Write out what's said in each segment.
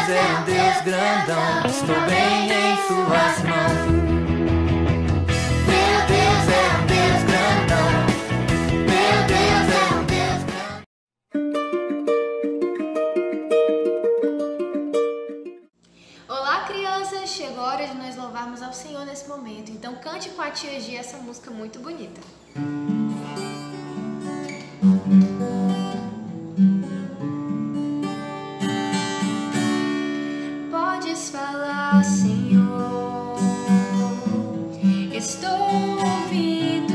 Deus é um Deus grandão, estou bem em suas mãos. Meu Deus é um Deus grandão, meu Deus é um Deus grandão. Olá, crianças! Chegou a hora de nós louvarmos ao Senhor nesse momento. Então cante com a tia Gia essa música muito bonita. Podes falar, Senhor, estou ouvindo.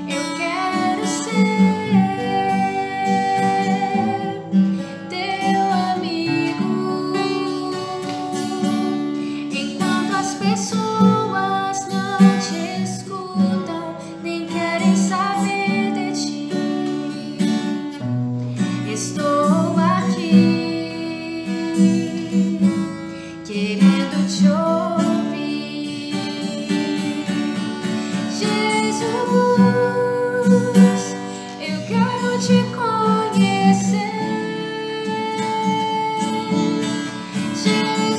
Eu quero ser teu amigo. Enquanto as pessoas não te escutam, nem querem saber de ti, estou aqui querendo te ouvir. Jesus, eu quero te conhecer.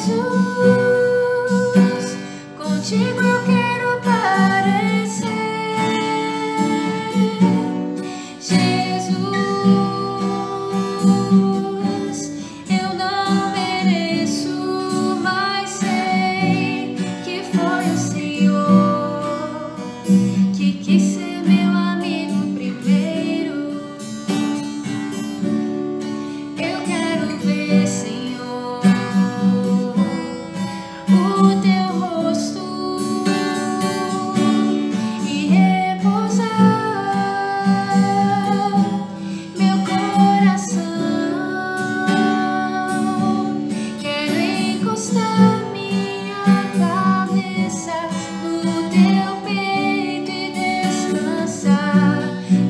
Jesus, contigo eu quero parecer. Jesus, eu não mereço, mas sei que foi o Senhor que quis ser meu amigo primeiro. Eu quero ver, Senhor, o teu rosto e repousar meu coração. Quero encostar minha cabeça no teu peito e descansar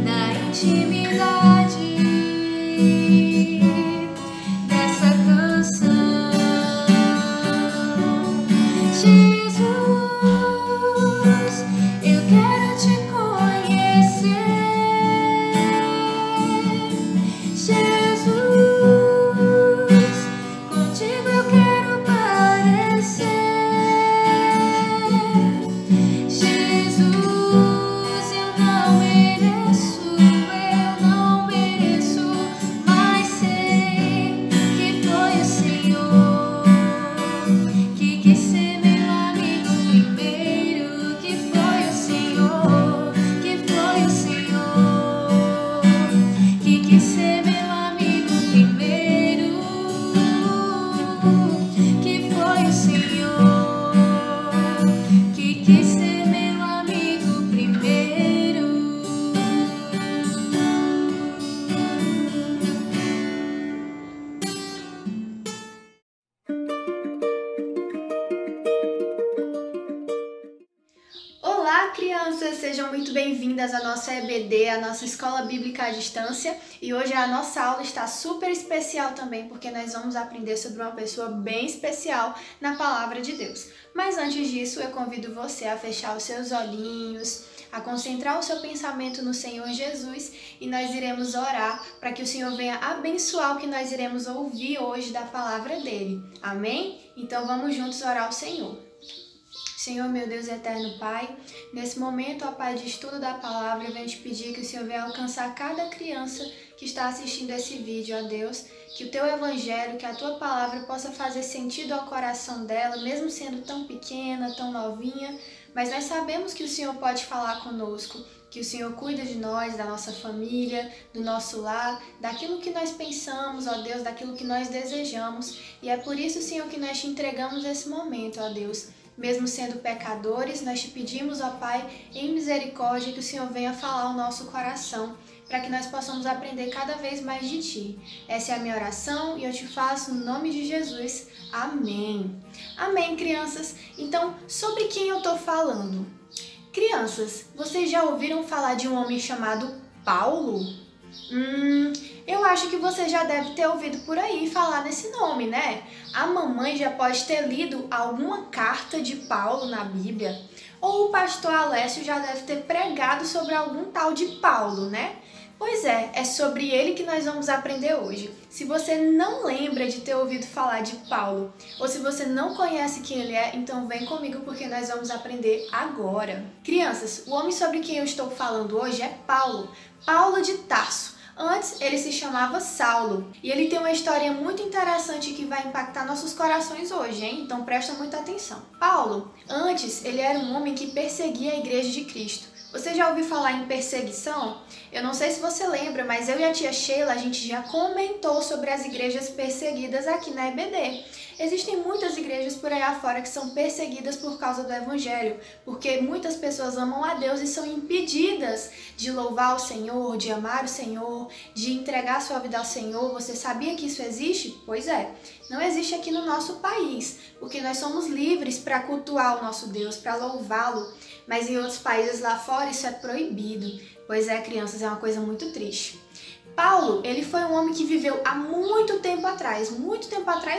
na intimidade dessa canção. Jesus, eu quero te conhecer. Jesus, contigo eu quero parecer. Jesus, eu não mereço, mas sei que foi o Senhor que quis ser meu amigo primeiro. Que foi o Senhor, que foi o Senhor que quis ser meu amigo primeiro. Que foi o Senhor que quis ser meu amigo primeiro. Olá, crianças! Sejam muito bem-vindas à nossa EBD, a nossa Escola Bíblica à Distância. E hoje a nossa aula está super especial também, porque nós vamos aprender sobre uma pessoa bem especial na Palavra de Deus. Mas antes disso, eu convido você a fechar os seus olhinhos, a concentrar o seu pensamento no Senhor Jesus, e nós iremos orar para que o Senhor venha abençoar o que nós iremos ouvir hoje da Palavra dele. Amém? Então vamos juntos orar ao Senhor. Senhor, meu Deus eterno Pai, nesse momento, ó Pai, de estudo da Palavra, eu venho te pedir que o Senhor venha alcançar cada criança que está assistindo esse vídeo, ó Deus, que o Teu Evangelho, que a Tua Palavra possa fazer sentido ao coração dela, mesmo sendo tão pequena, tão novinha, mas nós sabemos que o Senhor pode falar conosco, que o Senhor cuida de nós, da nossa família, do nosso lar, daquilo que nós pensamos, ó Deus, daquilo que nós desejamos, e é por isso, Senhor, que nós te entregamos esse momento, ó Deus. Mesmo sendo pecadores, nós te pedimos, ó Pai, em misericórdia, que o Senhor venha falar ao nosso coração, para que nós possamos aprender cada vez mais de Ti. Essa é a minha oração e eu te faço no nome de Jesus. Amém. Amém, crianças. Então, sobre quem eu estou falando? Crianças, vocês já ouviram falar de um homem chamado Paulo? Eu acho que você já deve ter ouvido por aí falar nesse nome, né? A mamãe já pode ter lido alguma carta de Paulo na Bíblia, ou o pastor Alessio já deve ter pregado sobre algum tal de Paulo, né? Pois é sobre ele que nós vamos aprender hoje. Se você não lembra de ter ouvido falar de Paulo, ou se você não conhece quem ele é, então vem comigo porque nós vamos aprender agora. Crianças, o homem sobre quem eu estou falando hoje é Paulo, Paulo de Tarso. Antes, ele se chamava Saulo, e ele tem uma história muito interessante que vai impactar nossos corações hoje, hein? Então presta muita atenção. Paulo, antes, ele era um homem que perseguia a igreja de Cristo. Você já ouviu falar em perseguição? Eu não sei se você lembra, mas eu e a tia Sheila, a gente já comentou sobre as igrejas perseguidas aqui na EBD. Existem muitas igrejas por aí afora que são perseguidas por causa do Evangelho, porque muitas pessoas amam a Deus e são impedidas de louvar o Senhor, de amar o Senhor, de entregar sua vida ao Senhor. Você sabia que isso existe? Pois é, não existe aqui no nosso país, porque nós somos livres para cultuar o nosso Deus, para louvá-lo, mas em outros países lá fora isso é proibido. Pois é, crianças, é uma coisa muito triste. Paulo, ele foi um homem que viveu há muito tempo atrás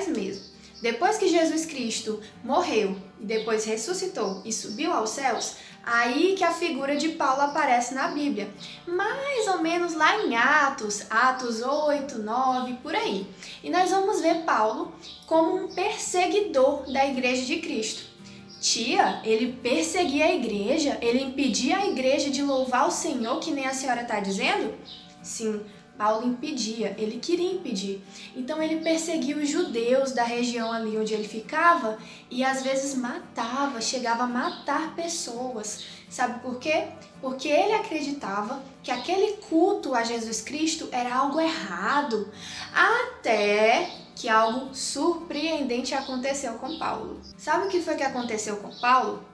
mesmo. Depois que Jesus Cristo morreu e depois ressuscitou e subiu aos céus, aí que a figura de Paulo aparece na Bíblia. Mais ou menos lá em Atos 8, 9, por aí. E nós vamos ver Paulo como um perseguidor da igreja de Cristo. Tia, ele perseguia a igreja? Ele impedia a igreja de louvar o Senhor, que nem a senhora está dizendo? Sim, Paulo impedia, ele queria impedir. Então ele perseguia os judeus da região ali onde ele ficava e às vezes matava, chegava a matar pessoas. Sabe por quê? Porque ele acreditava que aquele culto a Jesus Cristo era algo errado. Até que algo surpreendente aconteceu com Paulo. Sabe o que foi que aconteceu com Paulo?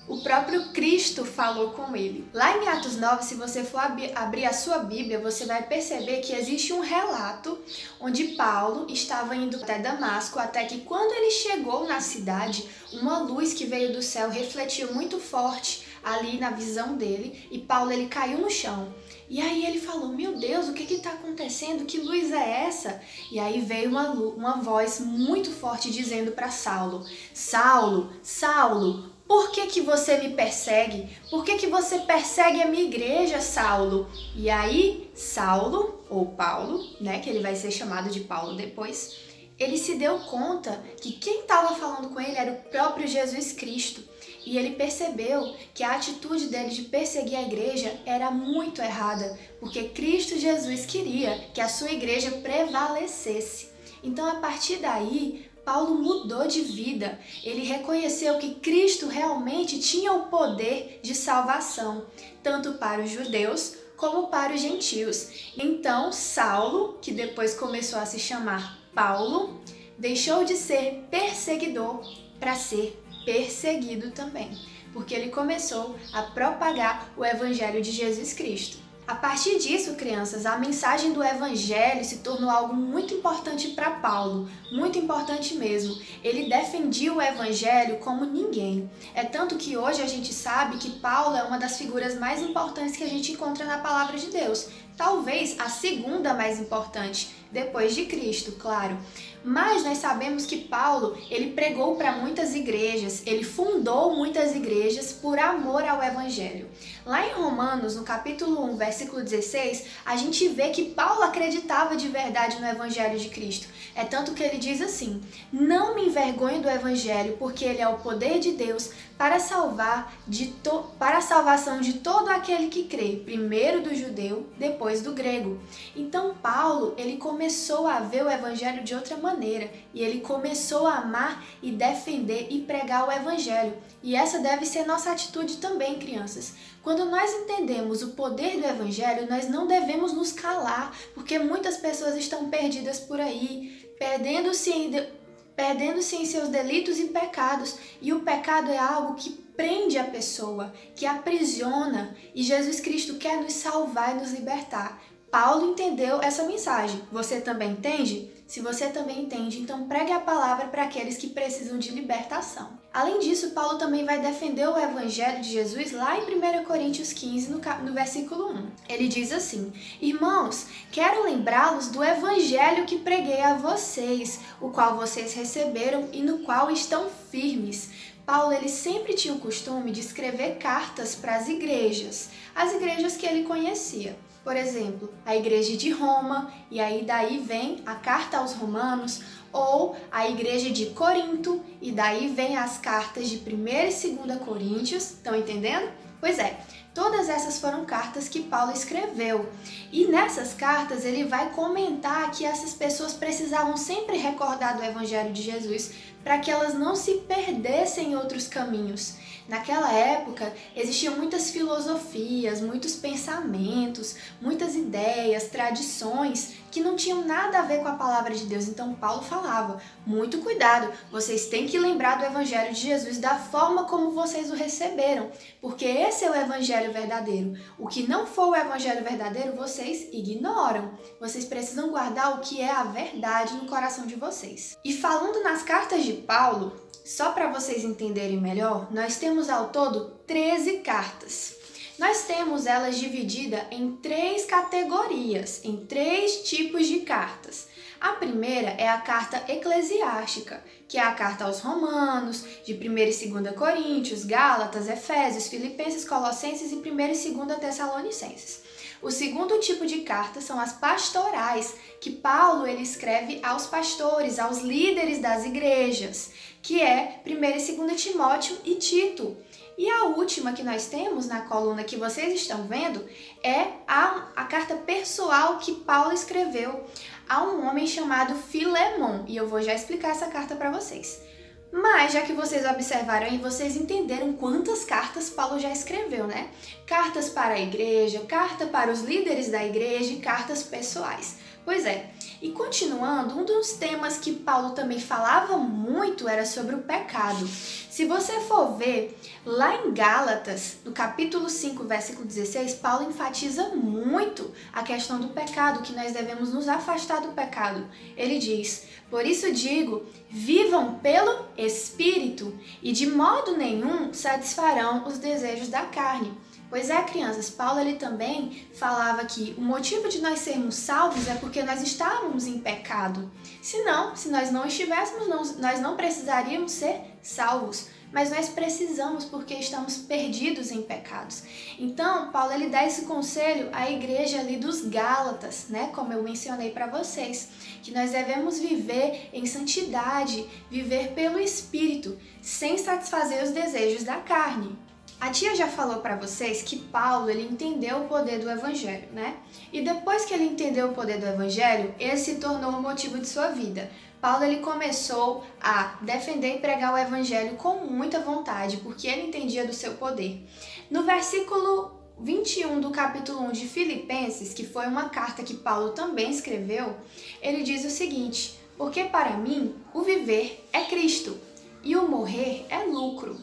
O próprio Cristo falou com ele. Lá em Atos 9, se você for abrir a sua Bíblia, você vai perceber que existe um relato onde Paulo estava indo até Damasco, até que quando ele chegou na cidade, uma luz que veio do céu refletiu muito forte ali na visão dele e Paulo ele caiu no chão. E aí ele falou, meu Deus, o que está acontecendo? Que luz é essa? E aí veio uma voz muito forte dizendo para Saulo, Saulo, Saulo, por que você me persegue? Por que você persegue a minha igreja, Saulo? E aí, Saulo, ou Paulo, né, que ele vai ser chamado de Paulo depois, ele se deu conta que quem estava falando com ele era o próprio Jesus Cristo. E ele percebeu que a atitude dele de perseguir a igreja era muito errada, porque Cristo Jesus queria que a sua igreja prevalecesse. Então, a partir daí, Paulo mudou de vida. Ele reconheceu que Cristo realmente tinha o poder de salvação, tanto para os judeus como para os gentios. Então, Saulo, que depois começou a se chamar Paulo, deixou de ser perseguidor para ser perseguido também, porque ele começou a propagar o Evangelho de Jesus Cristo. A partir disso, crianças, a mensagem do Evangelho se tornou algo muito importante para Paulo, muito importante mesmo. Ele defendia o Evangelho como ninguém. É tanto que hoje a gente sabe que Paulo é uma das figuras mais importantes que a gente encontra na Palavra de Deus. Talvez a segunda mais importante, depois de Cristo, claro. Mas nós sabemos que Paulo, ele pregou para muitas igrejas, ele fundou muitas igrejas por amor ao Evangelho. Lá em Romanos, no capítulo 1, versículo 16, a gente vê que Paulo acreditava de verdade no Evangelho de Cristo. É tanto que ele diz assim, não me envergonho do Evangelho, porque ele é o poder de Deus para a salvação de todo aquele que crê, primeiro do judeu, depois do grego. Então Paulo, ele começou a ver o Evangelho de outra maneira, e ele começou a amar e defender e pregar o Evangelho. E essa deve ser nossa atitude também, crianças. Quando nós entendemos o poder do Evangelho, nós não devemos nos calar, porque muitas pessoas estão perdidas por aí, perdendo-se em seus delitos e pecados. E o pecado é algo que prende a pessoa, que aprisiona, e Jesus Cristo quer nos salvar e nos libertar. Paulo entendeu essa mensagem. Você também entende? Se você também entende, então pregue a palavra para aqueles que precisam de libertação. Além disso, Paulo também vai defender o Evangelho de Jesus lá em 1 Coríntios 15, no versículo 1. Ele diz assim, irmãos, quero lembrá-los do Evangelho que preguei a vocês, o qual vocês receberam e no qual estão firmes. Paulo ele sempre tinha o costume de escrever cartas para as igrejas que ele conhecia. Por exemplo, a igreja de Roma, e aí daí vem a carta aos Romanos, ou a igreja de Corinto, e daí vem as cartas de 1ª e 2ª Coríntios, estão entendendo? Pois é, todas essas foram cartas que Paulo escreveu. E nessas cartas ele vai comentar que essas pessoas precisavam sempre recordar do Evangelho de Jesus para que elas não se perdessem em outros caminhos. Naquela época existiam muitas filosofias, muitos pensamentos, muitas ideias, tradições que não tinham nada a ver com a palavra de Deus. Então Paulo falava, muito cuidado, vocês têm que lembrar do Evangelho de Jesus da forma como vocês o receberam, porque esse é o Evangelho verdadeiro. O que não for o Evangelho verdadeiro, vocês ignoram. Vocês precisam guardar o que é a verdade no coração de vocês. E falando nas cartas de Paulo, só para vocês entenderem melhor, nós temos ao todo 13 cartas. Nós temos elas divididas em 3 categorias, em 3 tipos de cartas. A primeira é a carta eclesiástica, que é a carta aos Romanos, de 1ª e 2ª Coríntios, Gálatas, Efésios, Filipenses, Colossenses e 1ª e 2ª Tessalonicenses. O segundo tipo de cartas são as pastorais, que Paulo ele escreve aos pastores, aos líderes das igrejas, que é 1ª e 2ª Timóteo e Tito. E a última que nós temos na coluna que vocês estão vendo é a carta pessoal que Paulo escreveu a um homem chamado Filemon. E eu vou já explicar essa carta para vocês. Mas já que vocês observaram e vocês entenderam quantas cartas Paulo já escreveu, né? Cartas para a igreja, carta para os líderes da igreja e cartas pessoais. Pois é, e continuando, um dos temas que Paulo também falava muito era sobre o pecado. Se você for ver, lá em Gálatas, no capítulo 5, versículo 16, Paulo enfatiza muito a questão do pecado, que nós devemos nos afastar do pecado. Ele diz, por isso digo, vivam pelo Espírito e de modo nenhum satisfarão os desejos da carne. Pois é, crianças, Paulo ele também falava que o motivo de nós sermos salvos é porque nós estávamos em pecado. Se nós não estivéssemos, nós não precisaríamos ser salvos. Mas nós precisamos porque estamos perdidos em pecados. Então, Paulo ele dá esse conselho à igreja ali dos Gálatas, né? Como eu mencionei para vocês, que nós devemos viver em santidade, viver pelo Espírito, sem satisfazer os desejos da carne. A tia já falou para vocês que Paulo ele entendeu o poder do Evangelho, né? E depois que ele entendeu o poder do Evangelho, ele se tornou o motivo de sua vida. Paulo ele começou a defender e pregar o Evangelho com muita vontade, porque ele entendia do seu poder. No versículo 21 do capítulo 1 de Filipenses, que foi uma carta que Paulo também escreveu, ele diz o seguinte, porque para mim o viver é Cristo e o morrer é lucro.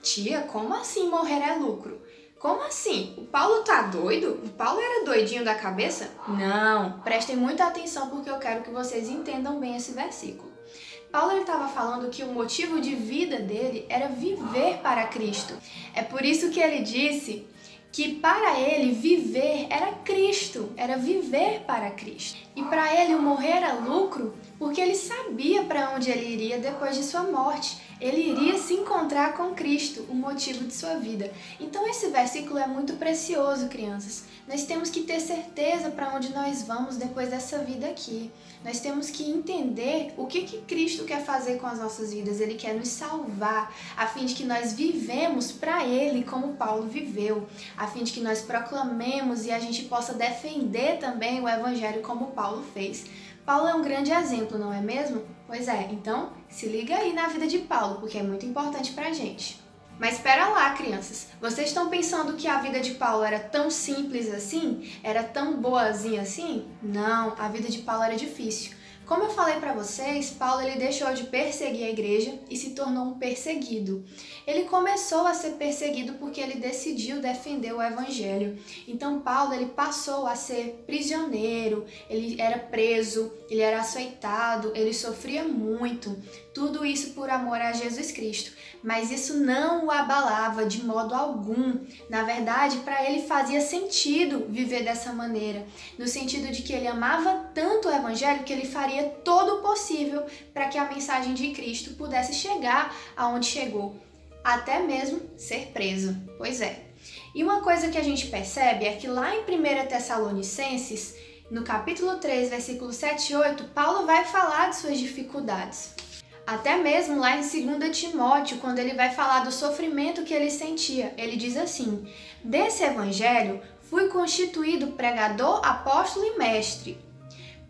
Tia, como assim morrer é lucro? Como assim? O Paulo tá doido? O Paulo era doidinho da cabeça? Não, prestem muita atenção porque eu quero que vocês entendam bem esse versículo. Paulo estava falando que o motivo de vida dele era viver para Cristo. É por isso que ele disse que para ele viver era Cristo, era viver para Cristo. E para ele o morrer era lucro porque ele sabia para onde ele iria depois de sua morte. Ele iria se encontrar com Cristo, o motivo de sua vida. Então esse versículo é muito precioso, crianças. Nós temos que ter certeza para onde nós vamos depois dessa vida aqui. Nós temos que entender o que Cristo quer fazer com as nossas vidas. Ele quer nos salvar, a fim de que nós vivemos para Ele como Paulo viveu, a fim de que nós proclamemos e a gente possa defender também o Evangelho como Paulo fez. Paulo é um grande exemplo, não é mesmo? Pois é, então se liga aí na vida de Paulo, porque é muito importante pra gente. Mas espera lá, crianças, vocês estão pensando que a vida de Paulo era tão simples assim? Era tão boazinha assim? Não, a vida de Paulo era difícil. Como eu falei para vocês, Paulo ele deixou de perseguir a igreja e se tornou um perseguido. Ele começou a ser perseguido porque ele decidiu defender o evangelho. Então Paulo ele passou a ser prisioneiro, ele era preso, ele era açoitado, ele sofria muito. Tudo isso por amor a Jesus Cristo. Mas isso não o abalava de modo algum. Na verdade, para ele fazia sentido viver dessa maneira, no sentido de que ele amava tanto o evangelho que ele faria todo o possível para que a mensagem de Cristo pudesse chegar aonde chegou, até mesmo ser preso. Pois é. E uma coisa que a gente percebe é que lá em 1 Tessalonicenses, no capítulo 3, versículos 7 e 8, Paulo vai falar de suas dificuldades. Até mesmo lá em 2 Timóteo, quando ele vai falar do sofrimento que ele sentia, ele diz assim: desse evangelho fui constituído pregador, apóstolo e mestre.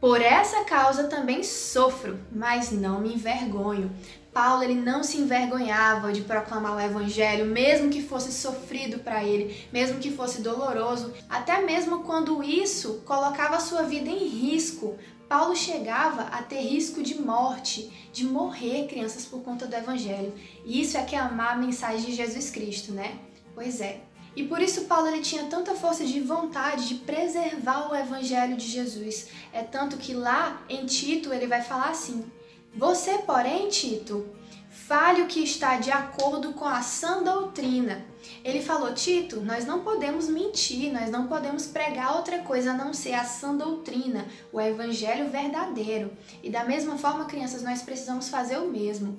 Por essa causa também sofro, mas não me envergonho. Paulo, ele não se envergonhava de proclamar o evangelho, mesmo que fosse sofrido para ele, mesmo que fosse doloroso, até mesmo quando isso colocava a sua vida em risco. Paulo chegava a ter risco de morte, de morrer, crianças, por conta do evangelho. E isso é que é amar a mensagem de Jesus Cristo, né? Pois é. E por isso Paulo, ele tinha tanta força de vontade de preservar o evangelho de Jesus. É tanto que lá em Tito ele vai falar assim: você, porém, Tito, fale o que está de acordo com a sã doutrina. Ele falou: Tito, nós não podemos mentir, nós não podemos pregar outra coisa a não ser a sã doutrina, o evangelho verdadeiro. E da mesma forma, crianças, nós precisamos fazer o mesmo.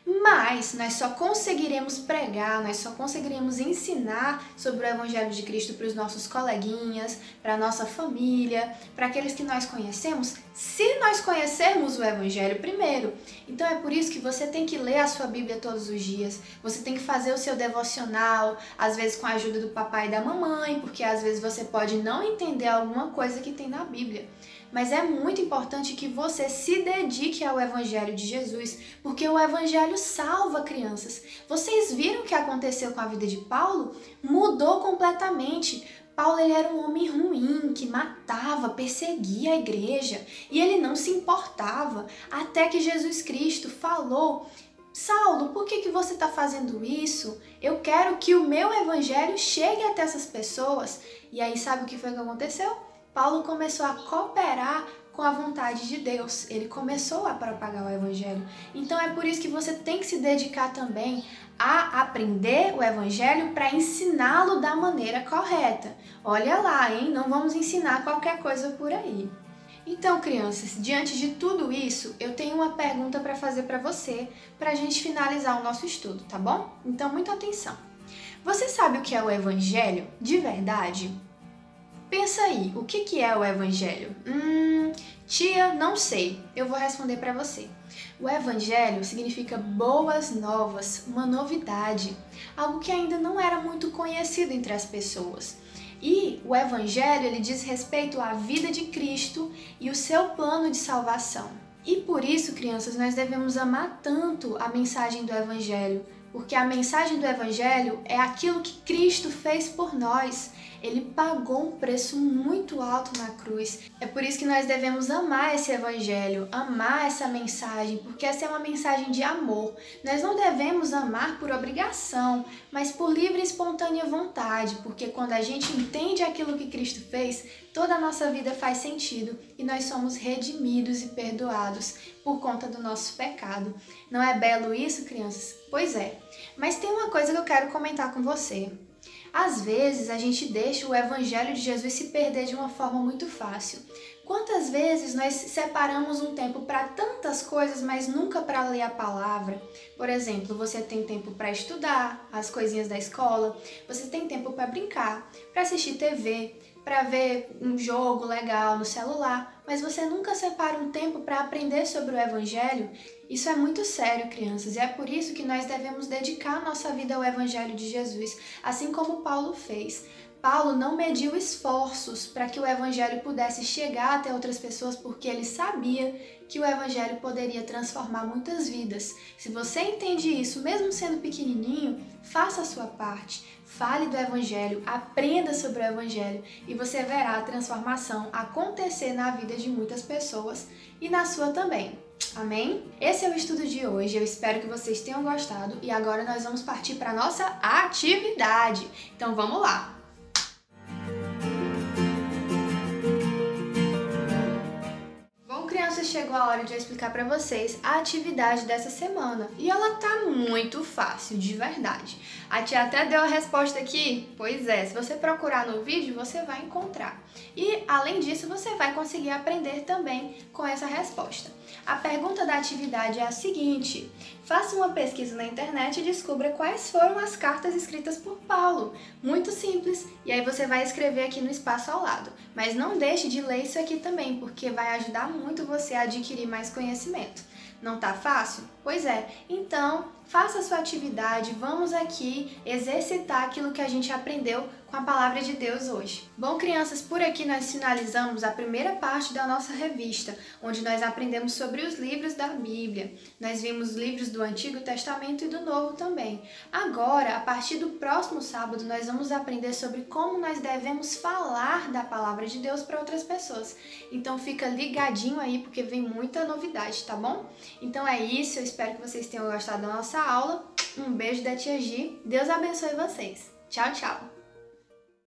Mas nós só conseguiremos pregar, nós só conseguiremos ensinar sobre o Evangelho de Cristo para os nossos coleguinhas, para a nossa família, para aqueles que nós conhecemos, se nós conhecermos o Evangelho primeiro. Então é por isso que você tem que ler a sua Bíblia todos os dias, você tem que fazer o seu devocional, às vezes com a ajuda do papai e da mamãe, porque às vezes você pode não entender alguma coisa que tem na Bíblia. Mas é muito importante que você se dedique ao Evangelho de Jesus, porque o Evangelho salva, crianças. Vocês viram o que aconteceu com a vida de Paulo? Mudou completamente. Paulo, ele era um homem ruim, que matava, perseguia a igreja, e ele não se importava, até que Jesus Cristo falou: Saulo, por que você está fazendo isso? Eu quero que o meu evangelho chegue até essas pessoas. E aí, sabe o que foi que aconteceu? Paulo começou a cooperar com a vontade de Deus. Ele começou a propagar o evangelho. Então é por isso que você tem que se dedicar também a aprender o evangelho para ensiná-lo da maneira correta. Olha lá, hein? Não vamos ensinar qualquer coisa por aí. Então, crianças, diante de tudo isso, eu tenho uma pergunta para fazer para você, para a gente finalizar o nosso estudo, tá bom? Então, muita atenção. Você sabe o que é o evangelho de verdade? Pensa aí, o que é o evangelho? Tia, não sei. Eu vou responder para você. O evangelho significa boas novas, uma novidade, algo que ainda não era muito conhecido entre as pessoas. E o evangelho, ele diz respeito à vida de Cristo e o seu plano de salvação. E por isso, crianças, nós devemos amar tanto a mensagem do evangelho, porque a mensagem do evangelho é aquilo que Cristo fez por nós. Ele pagou um preço muito alto na cruz. É por isso que nós devemos amar esse evangelho, amar essa mensagem, porque essa é uma mensagem de amor. Nós não devemos amar por obrigação, mas por livre e espontânea vontade, porque quando a gente entende aquilo que Cristo fez, toda a nossa vida faz sentido e nós somos redimidos e perdoados por conta do nosso pecado. Não é belo isso, crianças? Pois é. Mas tem uma coisa que eu quero comentar com você. Às vezes a gente deixa o evangelho de Jesus se perder de uma forma muito fácil. Quantas vezes nós separamos um tempo para tantas coisas, mas nunca para ler a palavra? Por exemplo, você tem tempo para estudar as coisinhas da escola, você tem tempo para brincar, para assistir TV, para ver um jogo legal no celular, mas você nunca separa um tempo para aprender sobre o evangelho? Isso é muito sério, crianças, e é por isso que nós devemos dedicar nossa vida ao evangelho de Jesus, assim como Paulo fez. Paulo não mediu esforços para que o evangelho pudesse chegar até outras pessoas, porque ele sabia que o evangelho poderia transformar muitas vidas. Se você entende isso, mesmo sendo pequenininho, faça a sua parte. Fale do evangelho, aprenda sobre o evangelho e você verá a transformação acontecer na vida de muitas pessoas e na sua também. Amém? Esse é o estudo de hoje, eu espero que vocês tenham gostado e agora nós vamos partir para a nossa atividade. Então vamos lá! Crianças, chegou a hora de eu explicar para vocês a atividade dessa semana. E ela tá muito fácil, de verdade. A tia até deu a resposta aqui. Pois é, se você procurar no vídeo, você vai encontrar. E, além disso, você vai conseguir aprender também com essa resposta. A pergunta da atividade é a seguinte: faça uma pesquisa na internet e descubra quais foram as cartas escritas por Paulo. Muito simples, e aí você vai escrever aqui no espaço ao lado. Mas não deixe de ler isso aqui também, porque vai ajudar muito você a adquirir mais conhecimento. Não tá fácil? Pois é, então faça a sua atividade, vamos aqui exercitar aquilo que a gente aprendeu com a palavra de Deus hoje. Bom, crianças, por aqui nós finalizamos a primeira parte da nossa revista, onde nós aprendemos sobre os livros da Bíblia. Nós vimos livros do Antigo Testamento e do Novo também. Agora, a partir do próximo sábado, nós vamos aprender sobre como nós devemos falar da palavra de Deus para outras pessoas. Então fica ligadinho aí, porque vem muita novidade, tá bom? Então é isso, eu espero que vocês tenham gostado da nossa aula. Um beijo da tia Gi, Deus abençoe vocês. Tchau, tchau!